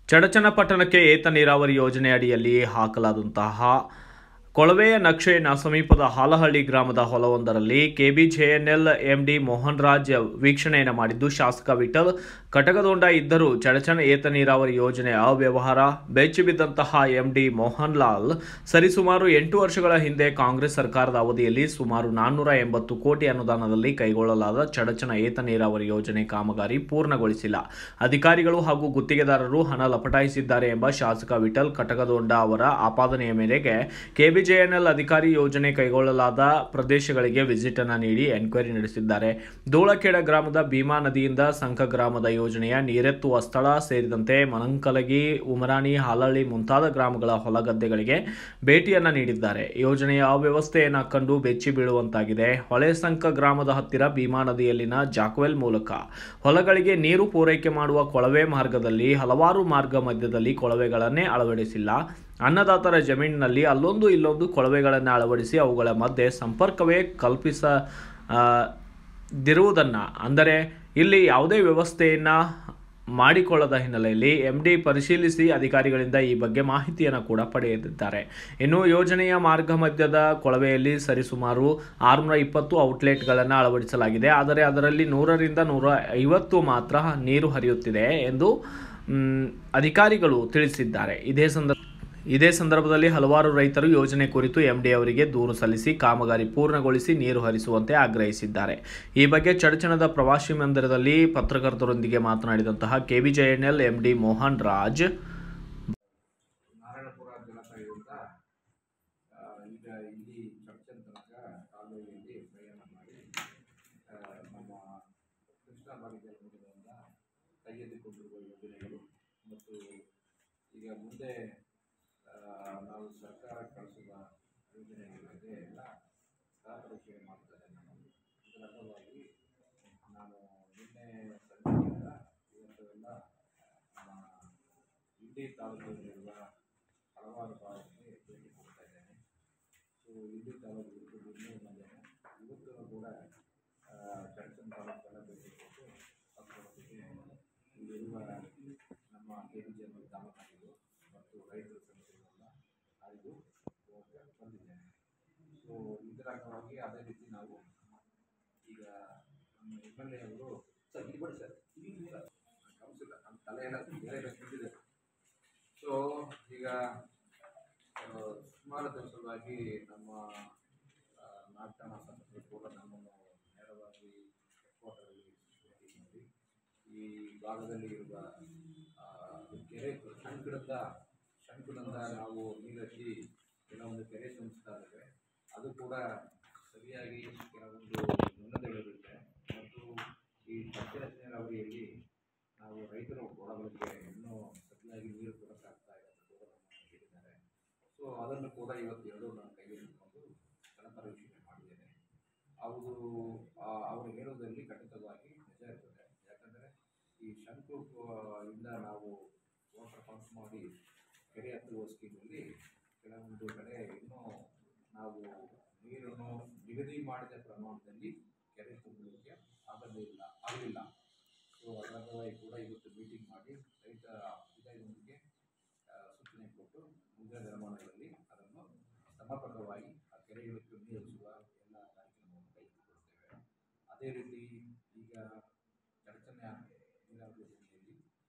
ಚಡಚನಪಟ್ಟಣಕ್ಕೆ ಏತ ನೀರಾವರಿ ಯೋಜನೆ ಅಡಿಯಲ್ಲಿ ಹಾಕಲಾದಂತಹ ಕೊಳವೆಯ ನಕ್ಷೆಯನ್ನು ಸಮೀಪದ ಹಾಲಹಳ್ಳಿ ಗ್ರಾಮದ ಹೊಲವೊಂದರಲ್ಲಿ ಕೆಬಿಜೆಎನ್ಎಲ್ ಎಂಡಿ ಮೋಹನ್ ರಾಜ್ ವೀಕ್ಷಣೆಯನ್ನು ಮಾಡಿದ್ದು, ಶಾಸಕ ವಿಠಲ್ ಕಟಕದೊಂಡ ಇದ್ದರೂ ಚಡಚಣ ಏತ ನೀರಾವರಿ ಯೋಜನೆ ಅವ್ಯವಹಾರ ಬೆಚ್ಚಿಬಿದ್ದಂತಹ ಎಂಡಿ ಮೋಹನ್ ಲಾಲ್ ಸರಿಸುಮಾರು 8 ವರ್ಷಗಳ ಹಿಂದೆ ಕಾಂಗ್ರೆಸ್ ಸರ್ಕಾರದ ಅವಧಿಯಲ್ಲಿ ಸುಮಾರು 480 ಕೋಟಿ ಅನುದಾನದಲ್ಲಿ ಕೈಗೊಳ್ಳಲಾದ ಚಡಚಣ ಏತ ನೀರಾವರಿ ಯೋಜನೆ ಕಾಮಗಾರಿ ಪೂರ್ಣಗೊಳಿಸಿಲ್ಲ. ಅಧಿಕಾರಿಗಳು ಹಾಗೂ ಗುತ್ತಿಗೆದಾರರು ಹಣ ಲಪಟಾಯಿಸಿದ್ದಾರೆ ಎಂಬ ಶಾಸಕ ವಿಠಲ್ ಕಟಕದೊಂಡ ಅವರ ಆಪಾದನೆಯ ಮೇರೆಗೆ ಕೆಬಿಜೆಎನ್ಎಲ್ ಅಧಿಕಾರಿ ಯೋಜನೆ ಕೈಗೊಳ್ಳಲಾದ ಪ್ರದೇಶಗಳಿಗೆ ವಿಸಿಟ್ ಅನ್ನು ನೀಡಿ ಎನ್ಕ್ವೈರಿ ನಡೆಸಿದ್ದಾರೆ. ಧೂಳಖೇಡ ಗ್ರಾಮದ ಭೀಮಾ ನದಿಯಿಂದ ಸಂಕ ಗ್ರಾಮದ ಯೋಜನೆಯ ನೀರೆತ್ತುವ ಸ್ಥಳ ಸೇರಿದಂತೆ ಮನಂಕಲಗಿ, ಉಮರಾಣಿ, ಹಾಲಹಳ್ಳಿ ಮುಂತಾದ ಗ್ರಾಮಗಳ ಹೊಲಗದ್ದೆಗಳಿಗೆ ಭೇಟಿಯನ್ನ ನೀಡಿದ್ದಾರೆ. ಯೋಜನೆಯ ಅವ್ಯವಸ್ಥೆಯನ್ನು ಕಂಡು ಬೆಚ್ಚಿ ಬೀಳುವಂತಾಗಿದೆ. ಹೊಳೆ ಸಂಕ ಗ್ರಾಮದ ಹತ್ತಿರ ಭೀಮಾ ನದಿಯಲ್ಲಿನ ಜಾಕ್ವೆಲ್ ಮೂಲಕ ಹೊಲಗಳಿಗೆ ನೀರು ಪೂರೈಕೆ ಮಾಡುವ ಕೊಳವೆ ಮಾರ್ಗದಲ್ಲಿ ಹಲವಾರು ಮಾರ್ಗ ಮಧ್ಯದಲ್ಲಿ ಕೊಳವೆಗಳನ್ನೇ ಅಳವಡಿಸಿಲ್ಲ. ಅನ್ನದಾತರ ಜಮೀನಿನಲ್ಲಿ ಅಲ್ಲೊಂದು ಇಲ್ಲೊಂದು ಕೊಳವೆಗಳನ್ನು ಅಳವಡಿಸಿ ಅವುಗಳ ಮಧ್ಯೆ ಸಂಪರ್ಕವೇ ಕಲ್ಪಿಸದಿರುವುದನ್ನು, ಅಂದರೆ ಇಲ್ಲಿ ಯಾವುದೇ ವ್ಯವಸ್ಥೆಯನ್ನು ಮಾಡಿಕೊಳ್ಳದ ಹಿನ್ನೆಲೆಯಲ್ಲಿ ಎಂಡಿ ಪರಿಶೀಲಿಸಿ ಅಧಿಕಾರಿಗಳಿಂದ ಈ ಬಗ್ಗೆ ಮಾಹಿತಿಯನ್ನು ಕೂಡ ಪಡೆದಿದ್ದಾರೆ. ಇನ್ನು ಯೋಜನೆಯ ಮಾರ್ಗ ಮಧ್ಯದ ಕೊಳವೆಯಲ್ಲಿ ಸರಿಸುಮಾರು 620 ಔಟ್ಲೆಟ್ಗಳನ್ನು ಅಳವಡಿಸಲಾಗಿದೆ. ಆದರೆ ಅದರಲ್ಲಿ 100ರಿಂದ 150 ಮಾತ್ರ ನೀರು ಹರಿಯುತ್ತಿದೆ ಎಂದು ಅಧಿಕಾರಿಗಳು ತಿಳಿಸಿದ್ದಾರೆ. ಇದೇ ಸಂದರ್ಭದಲ್ಲಿ ಹಲವಾರು ರೈತರು ಯೋಜನೆ ಕುರಿತು ಎಂಡಿ ಅವರಿಗೆ ದೂರು ಸಲ್ಲಿಸಿ ಕಾಮಗಾರಿ ಪೂರ್ಣಗೊಳಿಸಿ ನೀರು ಹರಿಸುವಂತೆ ಆಗ್ರಹಿಸಿದ್ದಾರೆ. ಈ ಬಗ್ಗೆ ಚಡಚಣದ ಪ್ರವಾಸಿ ಮಂದಿರದಲ್ಲಿ ಪತ್ರಕರ್ತರೊಂದಿಗೆ ಮಾತನಾಡಿದಂತಹ ಕೆಬಿಜೆಎನ್ಎಲ್ ಎಂಡಿ ಮೋಹನ್ ರಾಜ್, ನಾರಾಯಣಪುರ ಜಲಾಶಯದಿಂದ ಈಗ ಇಲ್ಲಿ ಚಡಚಣ ತನಕ ಕಾಲುವೆಯಲ್ಲಿ ಪ್ರಯಾಣ ಮಾಡಿ ನಮ್ಮ ಕೃಷ್ಣಾ ಭಾಗದ ಮೂಲದಿಂದ ಕೈಗೆತ್ತಿಕೊಂಡಿರುವ ಯೋಜನೆಗಳು ಮತ್ತು ಈಗ ಮುಂದೆ ನಾವು ಸರ್ಕಾರ ಕಳಿಸಿದ ಯೋಜನೆಗಳಿಗೆ ಎಲ್ಲ ಸಹಪರಿಶೀಲನೆ ಮಾಡ್ತಾರೆ. ಇದರ ಅಂಗವಾಗಿ ನಾನು ನಿನ್ನೆ ಸಂಜೆಯಿಂದ ಇವತ್ತು ಎಲ್ಲ ನಮ್ಮ ಇಂಡಿ ತಾಲೂಕಿನಲ್ಲಿರುವ ಹಲವಾರು ಭಾಗಕ್ಕೆ ಭೇಟಿ ಕೊಡ್ತಾ ಇದ್ದೇನೆ. ಸೊ ಇಂಡಿ ತಾಲೂಕು ಇನ್ನೂ ಬಂದೇನೆ. ಇವತ್ತು ಕೂಡ ಚಡಚಣ ತಾಲೂಕೆಲ್ಲ ಭೇಟಿ ಕೊಟ್ಟು ಅದರೊಂದಿಗೆ ಇಲ್ಲಿರುವ ನಮ್ಮ ಕೆಬಿಜೆಎನ್ಎಲ್ ತಾಲೂಕಿನವರು ಮತ್ತು ರೈತರ ಸಂಘಟನೆಗಳನ್ನ ಆಯ್ದು ಬಂದಿದ್ದೇನೆ. ಸೊ ಇದರ ಅಂಗವಾಗಿ ಅದೇ ರೀತಿ ನಾವು ಈಗ ನಮ್ಮ MLA ಅವರು ಕೌನ್ಸಿಲರ್ ನಮ್ಮ ತಲೆಯೆಲ್ಲ ಬೇರೆ ಬಿಟ್ಟಿದೆ. ಸೊ ಈಗ ಸುಮಾರು ದಿವಸವಾಗಿ ನಮ್ಮ ನಾಟಣ ಸಂಸ್ಥೆ ಕೂಡ ನಮ್ಮನ್ನು ನೇರವಾಗಿ ಹೆಡ್ಕ್ವಾರ್ಟರಲ್ಲಿ ಭೇಟಿ ಮಾಡಿ ಈ ಭಾಗದಲ್ಲಿ ಇರುವ ಕೆರೆ ಶಂಕುದಿಂದ ನಾವು ನೀರಲ್ಲಿ ಕೆಲವೊಂದು ಕೆರೆ ತುಂಬಿಸ್ತಾ ಇದ್ದೇವೆ. ಅದು ಕೂಡ ಸರಿಯಾಗಿ ಕೆಲವೊಂದು ನ್ಯೂನತೆಗಳಿರುತ್ತೆ ಮತ್ತು ಈ ಚಡಚಣ ನೀರಾವರಿಯಲ್ಲಿ ನಾವು ರೈತರು ಒಳಗಳಿಗೆ ಇನ್ನೂ ಸರಿಯಾಗಿ ನೀರು ಕೊಡೋಕ್ಕಾಗ್ತಾ ಇದೆ ಅಂತ ಕೂಡ ನಮ್ಮನ್ನು ಹೇಳಿದ್ದಾರೆ. ಸೊ ಅದನ್ನು ಕೂಡ ಇವತ್ತು ನಾನು ಕೈಗೆತ್ತಿಕೊಂಡು ಸ್ಥಳ ಪರಿಶೀಲನೆ ಮಾಡಿದ್ದೇನೆ. ಅವರು ಹೇಳೋದರಲ್ಲಿ ಖಂಡಿತವಾಗಿ ನಿಜ ಇರ್ತದೆ. ಯಾಕಂದರೆ ಈ ಶಂಕು ಇಂದ ನಾವು ವಾಟರ್ ಪಂಪ್ ಮಾಡಿ ಕೆರೆ ಹತ್ತುವ ಸ್ಕೀಮಲ್ಲಿ ಕೆಲವೊಂದು ಕಡೆ ಇನ್ನೂ ನಾವು ನೀರನ್ನು ನಿಗದಿ ಮಾಡಿದ ಪ್ರಮಾಣದಲ್ಲಿ ಕೆರೆ ತುಂಬಲಿಕ್ಕೆ ಆಗಲಿಲ್ಲ. ಸೊ ಅದರ ಕೂಡ ಇವತ್ತು ಮೀಟಿಂಗ್ ಮಾಡಿ ರೈತ ಅಧಿಕಾರಿಗಳೊಂದಿಗೆ ಸೂಚನೆ ಕೊಟ್ಟು ಮುಂದಿನ ದಿನಮಾನಗಳಲ್ಲಿ ಅದನ್ನು ಸಮರ್ಪಕವಾಗಿ ಆ ಕೆರೆಗಳಿಗೆ ನೀರಿಸುವ ಎಲ್ಲ ಕಾರ್ಯಕ್ರಮವನ್ನು ಕೈಗೊಳ್ಳುತ್ತೇವೆ. ಅದೇ ರೀತಿ ಈಗ ಚಡಚಣ ನೀರಾವರಿ ಯೋಜನೆಯಲ್ಲಿ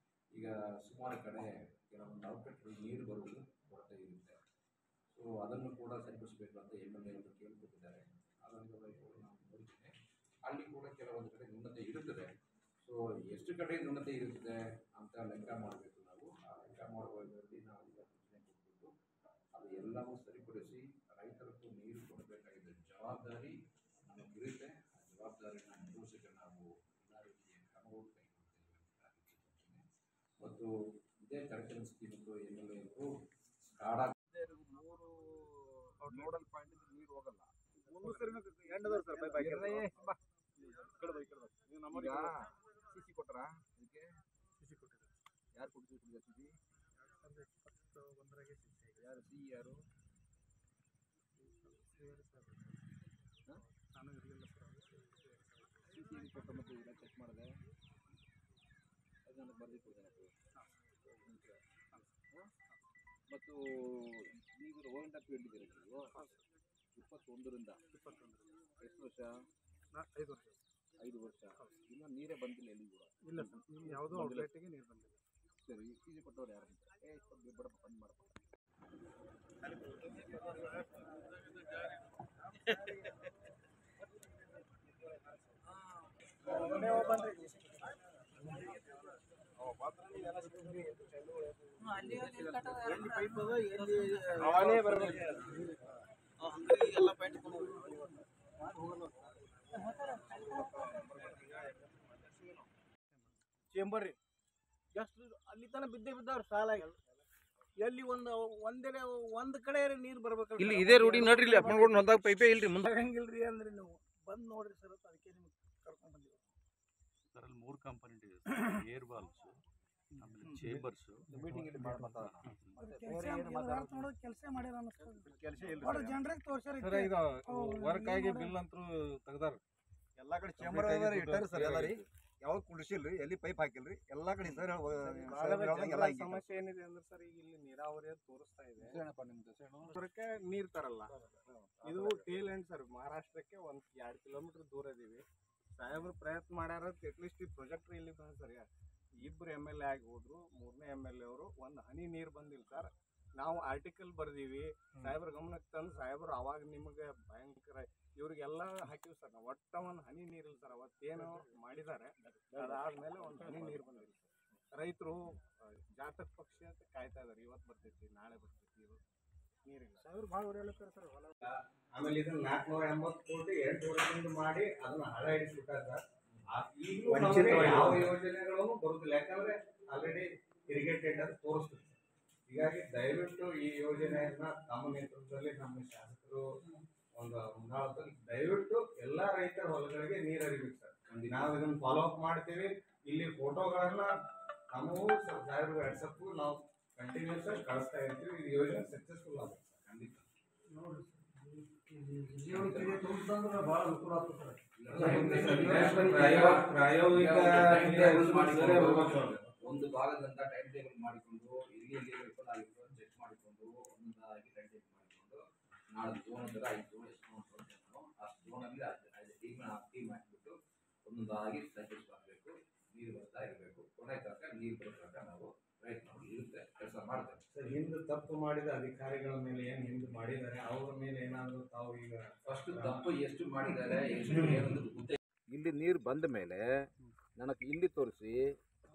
ಈಗ ಸುಮಾರು ಕಡೆ ಕೆಲವೊಂದು ಔಟ್ಲೆಟ್ಗಳು ನೀರು ಬರುವುದು ಕೊರತೆ ಇರುತ್ತೆ. ಸೊ ಅದನ್ನು ಕೂಡ ಸರಿಪಡಿಸಬೇಕು ಅಂತ MLA ಅವರು ಕೇಳಿಕೊಟ್ಟಿದ್ದಾರೆ. ಅದನ್ನು ಕೂಡ ನಾವು ನೋಡ್ತೇನೆ. ಅಲ್ಲಿ ಕೂಡ ಕೆಲವೊಂದು ಕಡೆ ನ್ಯೂನತೆ ಇರುತ್ತದೆ. ಸೊ ಎಷ್ಟು ಕಡೆ ನ್ಯೂನತೆ ಇರುತ್ತದೆ ಅಂತ ಲೆಕ್ಕ ಮಾಡಬೇಕು. ನಾವು ಆ ಲೆಕ್ಕ ಮಾಡುವುದರಲ್ಲಿ ನಾವು ಈಗ ಸೂಚನೆ ಕೊಟ್ಬಿಟ್ಟು ಅದು ಎಲ್ಲವೂ ಸರಿಪಡಿಸಿ ರೈತರಿಗೂ ನೀರು ಕೊಡಬೇಕಾಗಿದೆ ಜವಾಬ್ದಾರಿ ನಮಗಿರುತ್ತೆ. ಆ ಜವಾಬ್ದಾರಿಯನ್ನು ನಿರ್ವಹಿಸಕ್ಕೆ ನಾವು ಎಲ್ಲ ರೀತಿಯ ಕ್ರಮಗಳು ಕೈಗೊಳ್ತೇವೆ ಅಂತ ಮತ್ತು ಇದೇ ಚಡಚಣ ಸ್ಕೀಮ್ MLA ಅವರು ಕಾಡ ನೋಡಲ್ ಪಾಯಿಂಟ್ ನೀರು ಹೋಗಲ್ಲ. ಸಿಸಿ ಕೊಟ್ಟರಾ? ಇದಕ್ಕೆ ಸಿಸಿ ಕೊಟ್ಟಿದ್ದಾರೆ. ಯಾರು ಕೊಟ್ಟಿದ್ದೀವಿ ಸಿಸಿ? 2021 ಯಾರು ಸಿ ಯಾರು? ನಾನು ಇರಲಿಲ್ಲ ಸರ್. ಸಿಸಿ ಕೊಟ್ಟು ಮತ್ತೆ ಚೆಕ್ ಮಾಡಿದೆ. ಅದು ನನಗೆ ಮತ್ತು ನೀವು ರೋಹಿಂದ ಫೀಲ್ಡಿದ್ದೀರಿ ನೀವು 21ರಿಂದ ಎಷ್ಟು ವರ್ಷ? 5 ವರ್ಷ. ಇನ್ನೂ ನೀರೇ ಬಂದಿಲ್ಲ ಎಲ್ಲಿ ಕೂಡ? ಇಲ್ಲ ಸರ್, ಯಾವುದೋ ಔಟ್ಲೆಟ್ಗೆ ನೀರು ಬಂದಿಲ್ಲ. ಸರಿ, ಇತ್ತೀಚೆಗೆ ಕೊಟ್ಟವ್ರು ಯಾರು? ಬಿಡಪ್ಪ, ಬಂದ್ ಮಾಡಪ್ಪ. ಚೇಂಬರ್ ರೀ ಎಷ್ಟು ಅಲ್ಲಿ ತನಕ ಬಿದ್ದಾವ್ರು ಸಾಲ ಎಲ್ಲಿ ಒಂದ್ ಕಡೆ ನೀರು ಬರ್ಬೇಕು. ಇಲ್ಲಿ ಇದೇ ರೋಡಿ ನೋಡ್ರಿ, ಇಲ್ಲಿ ಅಪ್ಪನಗೌಡ ಹೊಲ್ದಾಗ ಪೈಪೇ ಇಲ್ರಿ, ಮುಂದೆ ಹಂಗಿಲ್ರಿ ಅಂದ್ರೆ ನೀವು ಬಂದ್ ನೋಡ್ರಿ ಸರ್, ಅದಕ್ಕೆ ನಿಮ್ಗೆ ಕರ್ಕೊಂಡ್ ಬಂದಿವಿ ಸರ್. ಅಲ್ಲಿ 3 ಕಾಂಪೊನೆಂಟ್ ಇದೆ: ಏರ್ ಬಾಲ್ಸ್, ಆಮೇಲೆ ಚೇಂಬರ್ಸ್. ಮೀಟಿಂಗ್ ಇಲ್ಲಿ ಕೆಲಸ ಮಾಡ್ಯಾರ ಕೆಲಸ ಜನರಿಗೆ ತೋರ್ಸ್ಯಾರ. ಸರ್, ಇದು ವರ್ಕ್ ಆಗಿ ಬಿಲ್ ಅಂತೂ ತೆಗ್ದಾರ. ಎಲ್ಲಾ ಕಡೆ ಚೇಂಬರ್ ಇಟ್ಟಾರ ಸರ್. ಎಲ್ಲ ರೀ ಯಾವಾಗ ಕುಡಿಸಿಲ್ರಿ, ಎಲ್ಲಿ ಪೈಪ್ ಹಾಕಿಲ್ರಿ, ಎಲ್ಲಾ ಕಡೆ ಸರ್. ಸಮಸ್ಯೆ ಏನಿದೆ ಅಂದ್ರೆ ಸರ್, ಈಗ ಇಲ್ಲಿ ನೀರಾವರಿ ತೋರಿಸ್ತಾ ಇದೆ, ನೀರ್ ತರಲ್ಲ. ಇದು ಟೇಲ್ ಎಂಡ್ ಸರ್, ಮಹಾರಾಷ್ಟ್ರಕ್ಕೆ 1-2 ಕಿಲೋಮೀಟರ್ ದೂರ ಇದೀವಿ. ಸಾಹೇಬ್ರು ಪ್ರಯತ್ನ ಮಾಡ್ಯಾರ, ಅಟ್ಲೀಸ್ಟ್ ಈ ಪ್ರಾಜೆಕ್ಟ್ ಇಲ್ಲಿ ಬಂದ ಸರ್. 2 MLA ಆಗಿ ಹೋದ್ರು, 3ನೇ MLA ಅವರು ಒಂದು ಹನಿ ನೀರು ಬಂದಿಲ್ಲ ಸರ್. ನಾವು ಆರ್ಟಿಕಲ್ ಬರ್ದೀವಿ, ಸಾಹೇಬ್ರ ಗಮನಕ್ಕೆ ತಂದು ಸಾಹೇಬ್ರು ಅವಾಗ ನಿಮಗೆ ಭಯಂಕರ ಇವ್ರಿಗೆಲ್ಲ ಹಾಕಿವಿ ಸರ್. ನಾವು ಒಟ್ಟ ಒಂದು ಹನಿ ನೀರಿಲ್ಲ ಸರ್. ಅವತ್ತೇನು ಮಾಡಿದ್ದಾರೆ, ಅದಾದ್ಮೇಲೆ ಒಂದು ಹನಿ ನೀರು ಬಂದಿಲ್ಲ ಸರ್. ರೈತರು ಜಾತಕ ಪಕ್ಷಿ ಅಂತ ಕಾಯ್ತಾ ಇದಾರೆ, ಇವತ್ತು ಬರ್ತೈತಿ ನಾಳೆ ಬರ್ತೈತಿ, ನೀರಿಲ್ಲ. ಸಾಹೇಬ್ರು ಭಾಳ ಓಡಾಡ್ತಾರೆ ಸರ್ ಹೊಲ. ಆಮೇಲೆ ಇದನ್ನ 480 ಕೋಟಿ 8 ವರ್ಷದಿಂದ ಮಾಡಿ ಅದನ್ನ ಹಳ ಹಿಡಿಸ್ಬಿಟ್ಟಾರ ಸರ್. ಯಾವ ಯೋಜನೆಗಳನ್ನು ಬರುದಿಲ್ಲ, ಯಾಕಂದ್ರೆ ಆಲ್ರೆಡಿ ಇರಿಗೇಟೆಡ್ ಅಂತ ತೋರಿಸ್ತದೆ. ಹೀಗಾಗಿ ದಯವಿಟ್ಟು ಈ ಯೋಜನೆಯನ್ನ ತಮ್ಮ ನೇತೃತ್ವದಲ್ಲಿ ನಮ್ಮ ಶಾಸಕರು ಒಂದು ಮುಂದಾಳದಲ್ಲಿ ದಯವಿಟ್ಟು ಎಲ್ಲಾ ರೈತರ ಹೊಲಗಳಿಗೆ ನೀರು ಹರಿಬೇಕು ಸರ್. ನಾವು ಇದನ್ನ ಫಾಲೋ ಅಪ್ ಮಾಡ್ತೀವಿ. ಇಲ್ಲಿ ಫೋಟೋಗಳನ್ನ ನಮಗೂ ಸಾಹೇಬ್ರು ವಾಟ್ಸಪ್ ನಾವು ಕಂಟಿನ್ಯೂಸ್ ಆಗಿ ಕಳಿಸ್ತಾ ಇರ್ತೀವಿ. ಈ ಯೋಜನೆ ಸಕ್ಸಸ್ಫುಲ್ ಆಗುತ್ತೆ ಸರ್, ಖಂಡಿತ. ಭಾಳ ಅನುಕೂಲ ಆಗ್ತದೆ ಒಂದು ಭಾಗದಂತ ಟೈಮ್ ಟೇಬಲ್ ಮಾಡಿಕೊಂಡು ಇಲ್ಲಿ ವಿಫಲ ಆಗಿತ್ತು ಅಂತ ಚೆಕ್ ಮಾಡಿಕೊಂಡು ಒಂದೊಂದಾಗಿ ಟೈಮ್ ಟೇಬಲ್ ಮಾಡಿಕೊಂಡು ನಾಳೆ ಝೋನ್ ಅಂದ್ರೆ 5 ಝೋನ್ ಎಷ್ಟು ಆ ಝೋನಲ್ಲಿ ಟೀಮ್ ಹಾಕಿಬಿಟ್ಟು ಒಂದೊಂದಾಗಿ ಸಕ್ಸಸ್ ಆಗಬೇಕು. ನೀರು ಬರ್ತಾ ಇರಬೇಕು, ಕೊನೆ ತನಕ ನೀರು ಬರೋ ತನಕ ನಾವು ಪ್ರಯತ್ನ ಇರುತ್ತೆ, ಕೆಲಸ ಮಾಡ್ತೇವೆ ಸರ್. ಹಿಂದೆ ತಪ್ಪು ಮಾಡಿದ ಅಧಿಕಾರಿಗಳ ಮೇಲೆ ಏನು ಹಿಂದೆ ಮಾಡಿದ್ದಾರೆ ಅವ್ರ ಮೇಲೆ ಏನಾದರೂ ತಾವು ಈಗ ಫಸ್ಟ್ ತಪ್ಪು ಎಷ್ಟು ಮಾಡಿದ್ದಾರೆ, ಎಷ್ಟು ಏನಂತ ಗೊತ್ತೇ. ಇಲ್ಲಿ ನೀರು ಬಂದ ಮೇಲೆ ನನಗೆ ಇಲ್ಲಿ ತೋರಿಸಿ,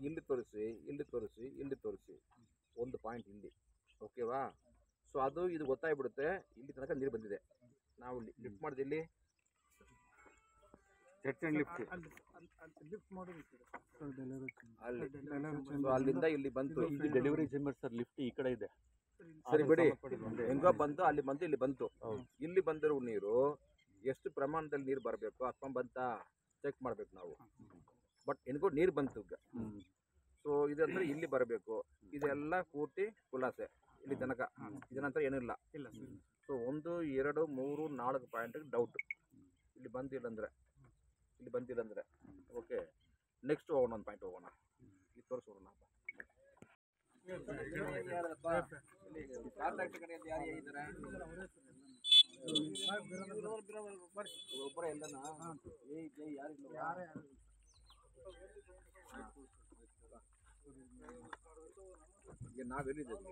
ಇಲ್ಲಿ ತೋರಿಸಿ, ಇಲ್ಲಿ ತೋರಿಸಿ, ಇಲ್ಲಿ ತೋರಿಸಿ, ಒಂದು ಪಾಯಿಂಟ್ ಇಲ್ಲಿ, ಓಕೆವಾ? ಸೊ ಅದು ಇದು ಗೊತ್ತಾಗ್ಬಿಡುತ್ತೆ, ಇಲ್ಲಿ ತನಕ ನೀರು ಬಂದಿದೆ. ನಾವು ಲಿಫ್ಟ್ ಮಾಡಿದೆ, ಇಲ್ಲಿ ಅಲ್ಲಿಂದ ಇಲ್ಲಿ ಬಂತು. ಡೆಲಿವರಿ ಚೇಂಬರ್ ಸರ್, ಲಿಫ್ಟ್ ಈ ಕಡೆ ಇದೆ. ಸರಿ ಬಿಡಿ, ಹೆಂಗೋ ಬಂತು, ಅಲ್ಲಿ ಬಂತು, ಇಲ್ಲಿ ಬಂತು. ಇಲ್ಲಿ ಬಂದಿರೋ ನೀರು ಎಷ್ಟು ಪ್ರಮಾಣದಲ್ಲಿ ನೀರು ಬರಬೇಕು ಅಥವಾ ಬಂತ ಚೆಕ್ ಮಾಡ್ಬೇಕು ನಾವು. ಬಟ್ ಹೆಂಗೋ ನೀರು ಬಂತು ಈಗ. ಸೊ ಇದಂದ್ರೆ ಇಲ್ಲಿ ಬರಬೇಕು. ಇದೆಲ್ಲ ಪೂರ್ತಿ ಖುಲಾಸೆ ಇಲ್ಲಿ ತನಕ. ಇದರ ನಂತರ ಏನಿಲ್ಲ. So 1, 2, 3, 4 point doubt. ಇಲ್ಲಿ ಬಂದಿಲ್ಲಂದ್ರೆ ಓಕೆ, ನೆಕ್ಸ್ಟ್ ಹೋಗೋಣ, ಒಂದು ಪಾಯಿಂಟ್ ಹೋಗೋಣ, ಇಲ್ಲಿ ತೋರಿಸೋಣ. ಒಬ್ಬರ ಎಲ್ಲನ ಈಗ ನಾವೆಲ್ಲಿದ್ದೇವೆ?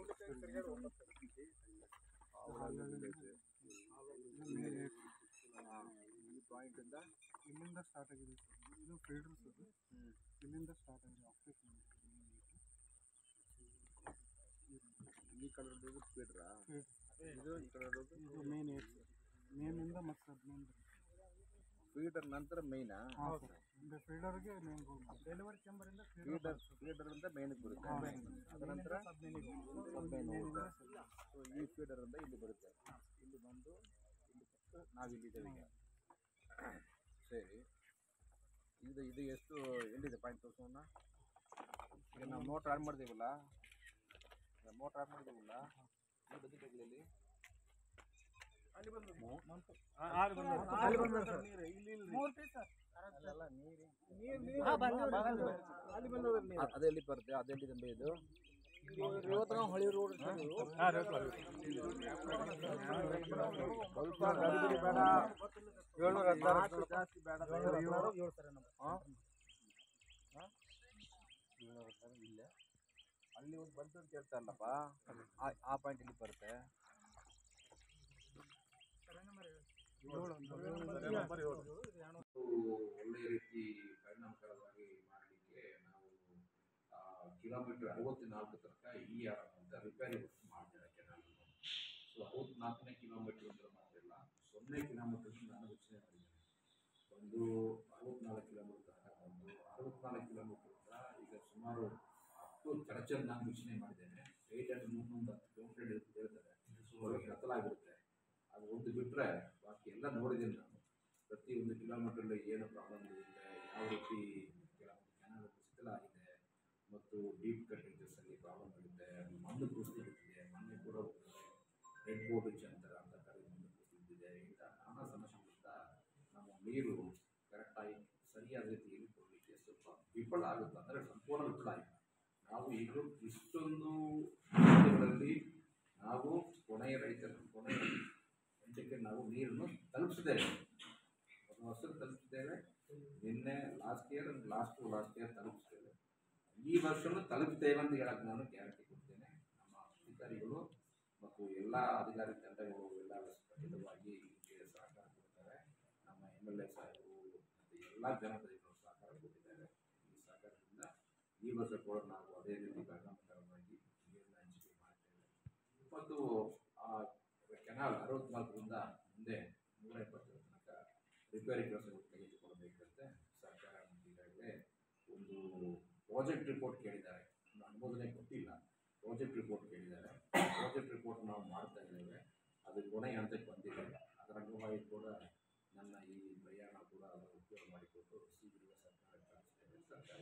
ಈ ಪಾಯಿಂಟಿಂದ ಇಲ್ಲಿಂದ ಸ್ಟಾರ್ಟ್ ಆಗಿದೆ ಸರ್. ಇದು ಫೀಲ್ಡರ್ಸ್ ಅದು, ಇಲ್ಲಿಂದ ಸ್ಟಾರ್ಟ್ ಆಗಿದೆ ಆಪರೇಷನ್. ಈ ಕಡೆ ಫೀಡ್ರಾ? ಇದು ಈ ಕಡೆ ಇದು ಮೇನ್ ಏರ್ ಸರ್. ಮೇನಿಂದ ಮತ್ತು ಸರ್ ಮೇನ್ ಫೀಡರ್ ನಂತರ ಮೇಯ್ನಾ? ಫೀಲ್ಡರ್ಗೆ ಮೇನ್ ಗೋಲ್. ಡೆಲಿವರಿ ಚೇಂಬರಿಂದ ಫೀಡರಿಂದ ಮೇನಿಗೆ ಬರುತ್ತೆ. ಅದರ ನಂತರ ಸೊ ಈ ಫೀಡರಿಂದ ಇಲ್ಲಿ ಬರುತ್ತೆ. ಇಲ್ಲಿ ಬಂದು ಇಲ್ಲಿ ಕೊಟ್ಟು ನಾವಿಲ್ಲಿದ್ದೇವೆ ಈಗ. ಸರಿ, ಇದು ಎಷ್ಟು ಎಲ್ಲಿದೆ ಪಾಯಿಂಟ್ ತೋರಿಸೋಣ. ಈಗ ನಾವು ಮೋಟ್ರ್ ಆನ್ ಮಾಡಿದೀವಲ್ಲ, ಈ ಬದಿಗಳಲ್ಲಿ ಅಲ್ಲಿ ಬಂದು ಅಲ್ಲಿ ಬಂದು ನೀರು ಇಲ್ಲಿ 3 ಪೀಸ್ ಸರ್. ಅಲ್ಲೆಲ್ಲ ನೀರು ನೀರು ಅದೆಲ್ಲಿ ಬರುತ್ತೆ, ಅದೆಲ್ಲಿ ತಂದೆ ಇದು ಹೊಳಿ ರೋಡ್ ಸ್ವಲ್ಪ ಗಡಿಬಿಡಿ ಬೇಡ, 710 ಜಾಸ್ತಿ ಬೇಡ, 700 ಇಲ್ಲ ಅಲ್ಲಿ ಒಂದು ಬಂತು ಅಂತ ಹೇಳ್ತಾರಲ್ಲಪ್ಪ, ಆ ಪಾಯಿಂಟ್ ಇಲ್ಲಿ ಬರುತ್ತೆ. ಒಳ್ಳೆಯ ರೀತಿ ಪರಿಣಾಮಕಾರವಾಗಿ ಮಾಡಲಿಕ್ಕೆ ನಾವು ಕಿಲೋಮೀಟರ್ 64 ತನಕ ER ಅಂತ ರಿಪೇರಿ ವರ್ಕ್ ಮಾಡ್ತಾರೆ ಕೆನಾಲನ್ನು. ಸೊ 64ನೇ ಕಿಲೋಮೀಟರ್ ಅಂತ ಮಾಡಿಲ್ಲ, 0 ಕಿಲೋಮೀಟರ್ ನಾನು ವೀಕ್ಷಣೆ ಮಾಡಿದ್ದೇನೆ. ಒಂದು 64 ಕಿಲೋಮೀಟರ್ ತನಕ ಬಂದು 64 ಕಿಲೋಮೀಟರ್ ಈಗ ಸುಮಾರು ಅಷ್ಟು ಚಡಚಲ್ ನಾನು ವೀಕ್ಷಣೆ ಮಾಡಿದ್ದೇನೆ. 800 ಕಿಲೋಮೀಟರ್ ಹೇಳ್ತಾರೆ, ಸೊ ಹತ್ತಲಾಗಿರುತ್ತೆ. ಅದು ಒಂದು ಬಿಟ್ಟರೆ ಬಾಕಿ ಎಲ್ಲ ನೋಡಿದ್ದೀನಿ ನಾನು. ಪ್ರತಿಯೊಂದು ಕಿಲೋಮೀಟ್ರಲ್ಲಿ ಏನು ಪ್ರಾಬ್ಲಮ್ ಇದೆ, ಯಾವ ರೀತಿ ಕೆನಾಲ್ ಶಿಥಿಲಾಗಿದೆ ಮತ್ತು ಡೀಪ್ ಕಟ್ಟೇಜಸ್ಸಲ್ಲಿ ಪ್ರಾಬ್ಲಮ್ ಆಗಿದೆ, ಮಣ್ಣು ಕುಸಿದು ಬಿಟ್ಟಿದೆ, ಮಣ್ಣು ಕೂಡ ರೆಡ್ ಬೋರ್ಡ್ ಅಂತಾರೆ ಅಂತ ಕಡೆ ಮಣ್ಣು ಕುಸಿದಿದೆ. ಇಂಥ ನಾನಾ ಸಮಸ್ಯೆಗಳಿಂದ ನಮ್ಮ ನೀರು ಕರೆಕ್ಟಾಗಿ ಸರಿಯಾದ ರೀತಿಯಲ್ಲಿ ಕೊಡಲಿಕ್ಕೆ ಸ್ವಲ್ಪ ವಿಫಲ ಆಗುತ್ತೆ, ಅಂದರೆ ಸಂಪೂರ್ಣ ವಿಫಲ ಆಗಿದೆ. ನಾವು ಈಗ ಇಷ್ಟೊಂದು ರಾಜ್ಯಗಳಲ್ಲಿ ನಾವು ಕೊನೆಯ ರೈತರ ಕೊನೆಯ ಹಂತಕ್ಕೆ ನಾವು ನೀರನ್ನು ತಲುಪಿಸಿದ್ದೇವೆ. ವರ್ಷ ತಲುಪಿಸಿದ್ದೇವೆ, ನಿನ್ನೆ ಲಾಸ್ಟ್ ಇಯರ್ ತಲುಪಿಸ್ತೇವೆ. ಈ ವರ್ಷನೂ ತಲುಪಿಸ್ತೇವೆ ಅಂತ ಹೇಳಕ್ಕೆ ನಾನು ಗ್ಯಾರಂಟಿ ಕೊಡ್ತೇನೆ. ನಮ್ಮ ಅಧಿಕಾರಿಗಳು ಮತ್ತು ಎಲ್ಲ ಅಧಿಕಾರಿ ತಂಡಗಳು ಎಲ್ಲ ಖಚಿತವಾಗಿ ಇದಕ್ಕೆ ಸಹಕಾರ ಕೊಡ್ತಾರೆ. ನಮ್ಮ MLA ಸಾಹೇಬರು ಮತ್ತು ಎಲ್ಲ ಜನಪ್ರತಿನಿಧಿಗಳು ಸಹಕಾರ ಕೊಟ್ಟಿದ್ದಾರೆ. ಈ ಸಹಕಾರದಿಂದ ಈ ವರ್ಷ ಕೂಡ ನಾವು ಅದೇ ರೀತಿ ಪರಿಣಾಮಕಾರವಾಗಿ ನೀರನ್ನ ಹಂಚಿಕೆ ಮಾಡ್ತೇವೆ. ಮತ್ತು ಕೆನಾಲ್ 64ರಿಂದ ಮುಂದೆ 170 ತನಕ ರಿಪೇರಿ ಕೆಲಸಗಳು ತೆಗೆದುಕೊಳ್ಳಬೇಕಂತೆ ಸರ್ಕಾರ ಈಗಾಗಲೇ ಒಂದು ಪ್ರಾಜೆಕ್ಟ್ ರಿಪೋರ್ಟ್ ಕೇಳಿದ್ದಾರೆ. ಅನುಮೋದನೆ ಕೊಟ್ಟಿಲ್ಲ, ಪ್ರಾಜೆಕ್ಟ್ ರಿಪೋರ್ಟ್ ಕೇಳಿದ್ದಾರೆ. ಪ್ರಾಜೆಕ್ಟ್ ರಿಪೋರ್ಟ್ ನಾವು ಮಾಡ್ತಾ ಇದ್ದೇವೆ, ಅದು ಕೊನೆಯ ಹಂತಕ್ಕೆ ಬಂದಿದೆ. ಅದರ ಅಂಗವಾಗಿ ಕೂಡ ನನ್ನ ಈ ಪ್ರಯಾಣ ಕೂಡ ಅದನ್ನು ಉಪಯೋಗ ಮಾಡಿಕೊಂಡು ಶೀಘ್ರ ಸರ್ಕಾರಕ್ಕೆ ಕಳಿಸ್ತೇವೆ. ಸರ್ಕಾರ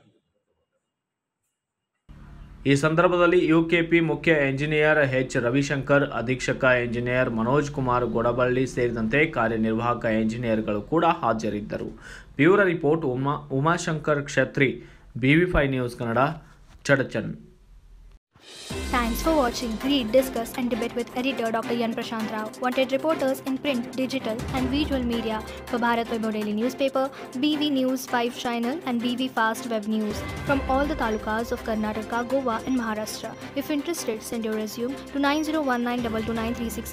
ಈ ಸಂದರ್ಭದಲ್ಲಿ UKP ಮುಖ್ಯ ಎಂಜಿನಿಯರ್ H. ರವಿಶಂಕರ್, ಅಧೀಕ್ಷಕ ಎಂಜಿನಿಯರ್ ಮನೋಜ್ ಕುಮಾರ್ ಗೊಡಬಳ್ಳಿ ಸೇರಿದಂತೆ ಕಾರ್ಯನಿರ್ವಾಹಕ ಎಂಜಿನಿಯರ್ಗಳು ಕೂಡ ಹಾಜರಿದ್ದರು. Bureau report Umashankar Kshatri, BV5 news Kannada, Chadchan. Thanks for watching. Read, discuss and debate with editor Dr. Yan Prashant Rao. Wanted reporters in print, digital and visual media for Bharat Vaibhav Daily Newspaper, BV News 5 Channel and BV Fast Web News from all the talukas of Karnataka, Goa and Maharashtra. If interested, send your resume to 9019229369